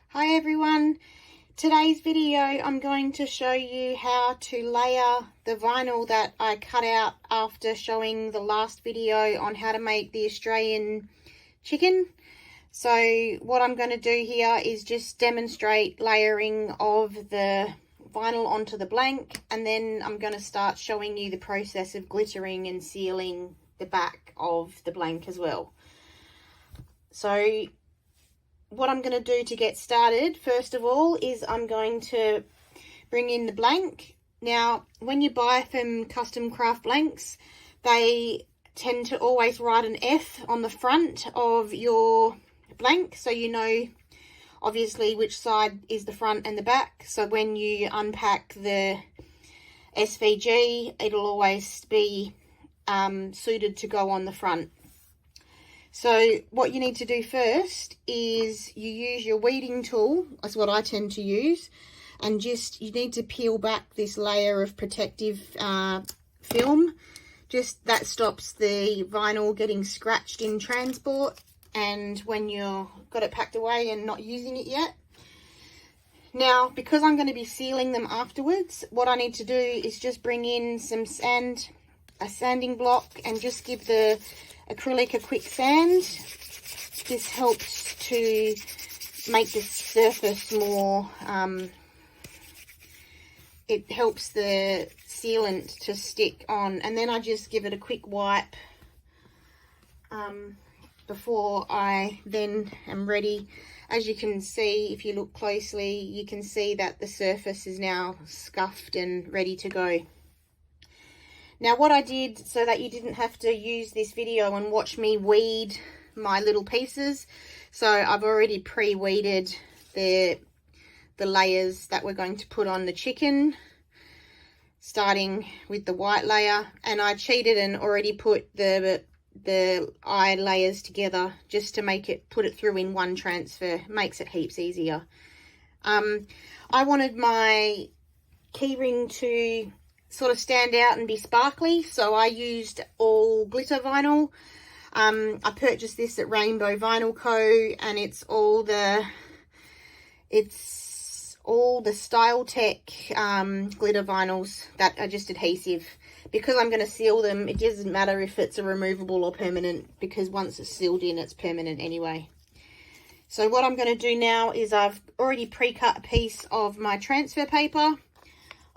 Hi everyone, today's video I'm going to show you how to layer the vinyl that I cut out after showing the last video on how to make the Australian chicken. So what I'm going to do here is just demonstrate layering of the vinyl onto the blank, and then I'm going to start showing you the process of glittering and sealing the back of the blank as well. So what I'm going to do to get started, first of all, is I'm going to bring in the blank. Now, when you buy from Custom Craft Blanks, they tend to always write an F on the front of your blank, so you know obviously which side is the front and the back. So when you unpack the SVG, it'll always be suited to go on the front. So what you need to do first is you use your weeding tool, that's what I tend to use, and just you need to peel back this layer of protective film. Just that stops the vinyl getting scratched in transport and when you've got it packed away and not using it yet. Now, because I'm going to be sealing them afterwards, what I need to do is just bring in some sand, a sanding block, and just give the acrylic a quick sand. This helps to make the surface more, it helps the sealant to stick on, and then I just give it a quick wipe before I then am ready. As you can see, if you look closely, you can see that the surface is now scuffed and ready to go. Now what I did, so that you didn't have to use this video and watch me weed my little pieces, so I've already pre-weeded the layers that we're going to put on the chicken, starting with the white layer, and I cheated and already put the eye layers together just to make it, put it through in one transfer. Makes it heaps easier. I wanted my keyring to sort of stand out and be sparkly, so I used all glitter vinyl. I purchased this at Rainbow Vinyl Co, and it's all the Style Tech glitter vinyls that are just adhesive. Because I'm going to seal them, it doesn't matter if it's a removable or permanent, because once it's sealed in, it's permanent anyway. So what I'm going to do now is I've already pre-cut a piece of my transfer paper.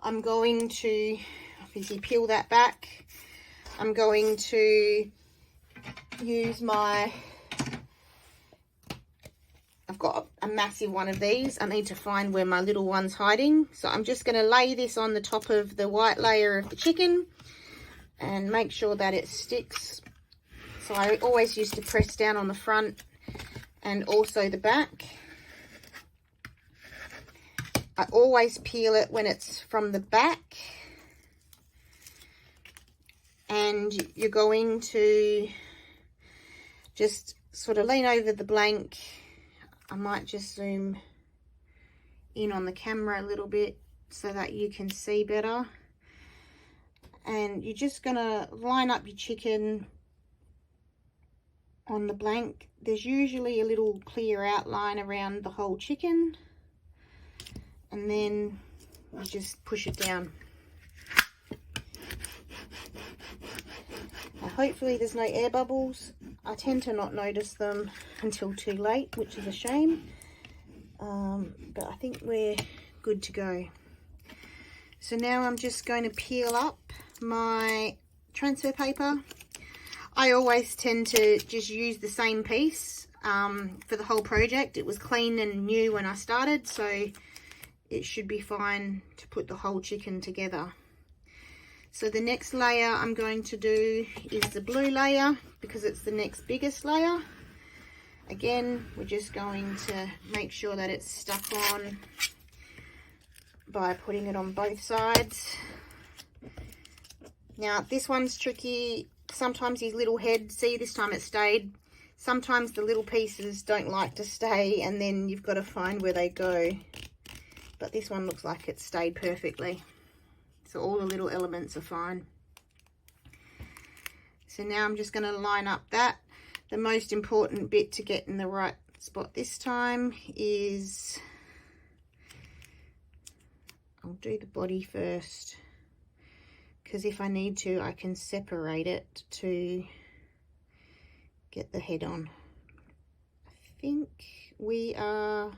I'm going to obviously peel that back. I'm going to use I've got a massive one of these. I need to find where my little one's hiding. So I'm just going to lay this on the top of the white layer of the chicken and make sure that it sticks. So I always used to press down on the front and also the back. I always peel it when it's from the back, and you're going to just sort of lean over the blank. I might just zoom in on the camera a little bit so that you can see better. And you're just going to line up your chicken on the blank. There's usually a little clear outline around the whole chicken, and then you just push it down. Now, hopefully there's no air bubbles. I tend to not notice them until too late, which is a shame, but I think we're good to go. So now I'm just going to peel up my transfer paper. I always tend to just use the same piece for the whole project. It was clean and new when I started, so it should be fine to put the whole chicken together. So the next layer I'm going to do is the blue layer, because it's the next biggest layer. Again, we're just going to make sure that it's stuck on by putting it on both sides. Now this one's tricky. Sometimes these little heads, see, this time it stayed. Sometimes the little pieces don't like to stay, and then you've got to find where they go. But this one looks like it stayed perfectly. So all the little elements are fine. So now I'm just going to line up that. The most important bit to get in the right spot this time is, I'll do the body first, because if I need to, I can separate it to get the head on. I think we are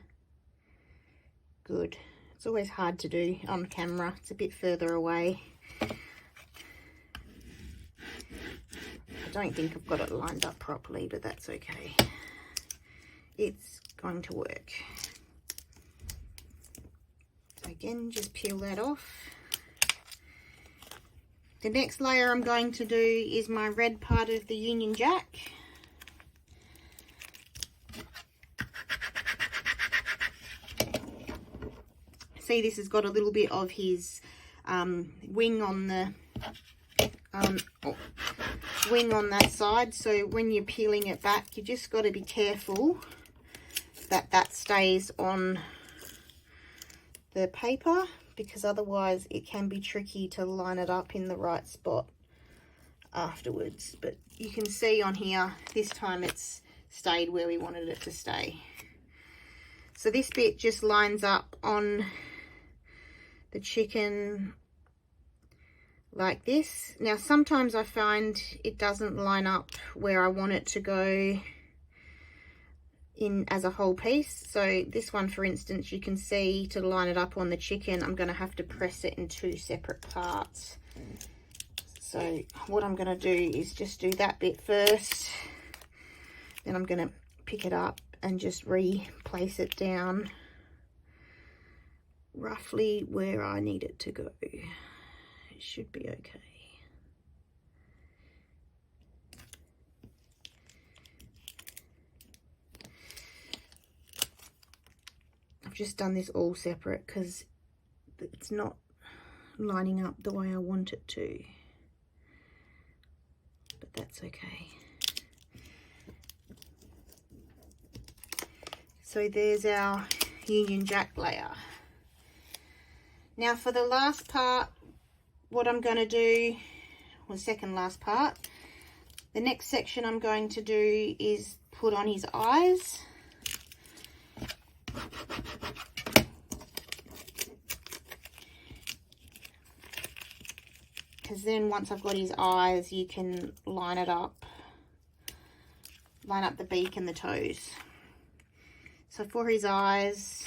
good. It's always hard to do on camera. It's a bit further away. I don't think I've got it lined up properly, but that's okay. It's going to work. So again, just peel that off. The next layer I'm going to do is my red part of the Union Jack. See, this has got a little bit of his wing on the wing on that side, so when you're peeling it back, you just got to be careful that that stays on the paper, because otherwise it can be tricky to line it up in the right spot afterwards. But you can see on here, this time it's stayed where we wanted it to stay. So this bit just lines up on the chicken like this. Now sometimes I find it doesn't line up where I want it to go in as a whole piece. So this one, for instance, you can see to line it up on the chicken, I'm going to have to press it in two separate parts. So what I'm going to do is just do that bit first, then I'm going to pick it up and just replace it down roughly where I need it to go. It should be okay. I've just done this all separate because it's not lining up the way I want it to, but that's okay. So there's our Union Jack layer. Now for the last part, what I'm going to do, or second last part, the next section I'm going to do is put on his eyes. Because then once I've got his eyes, you can line it up, line up the beak and the toes. So for his eyes,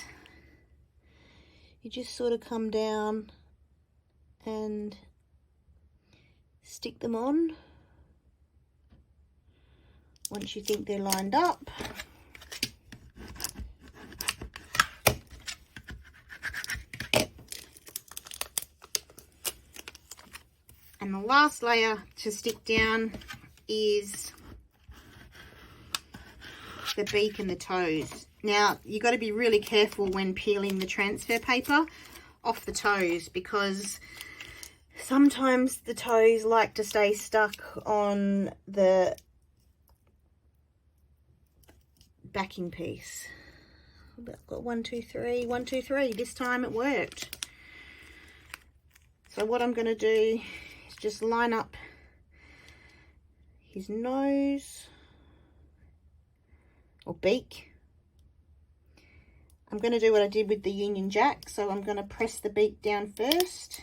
you just sort of come down and stick them on once you think they're lined up. And the last layer to stick down is the beak and the toes. Now, you've got to be really careful when peeling the transfer paper off the toes, because sometimes the toes like to stay stuck on the backing piece. I've got 1, 2, 3, 1, 2, 3. This time it worked. So what I'm going to do is just line up his nose or beak. I'm going to do what I did with the Union Jack, so I'm going to press the beak down first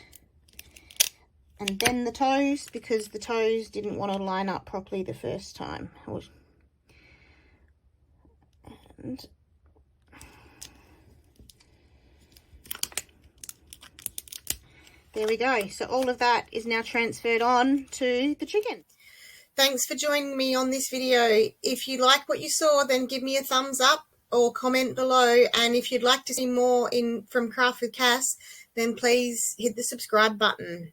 and then the toes, because the toes didn't want to line up properly the first time. And there we go. So all of that is now transferred on to the chicken. Thanks for joining me on this video. If you like what you saw, then give me a thumbs up or comment below, and if you'd like to see more from Craft with Cass, then please hit the subscribe button.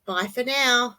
Bye for now.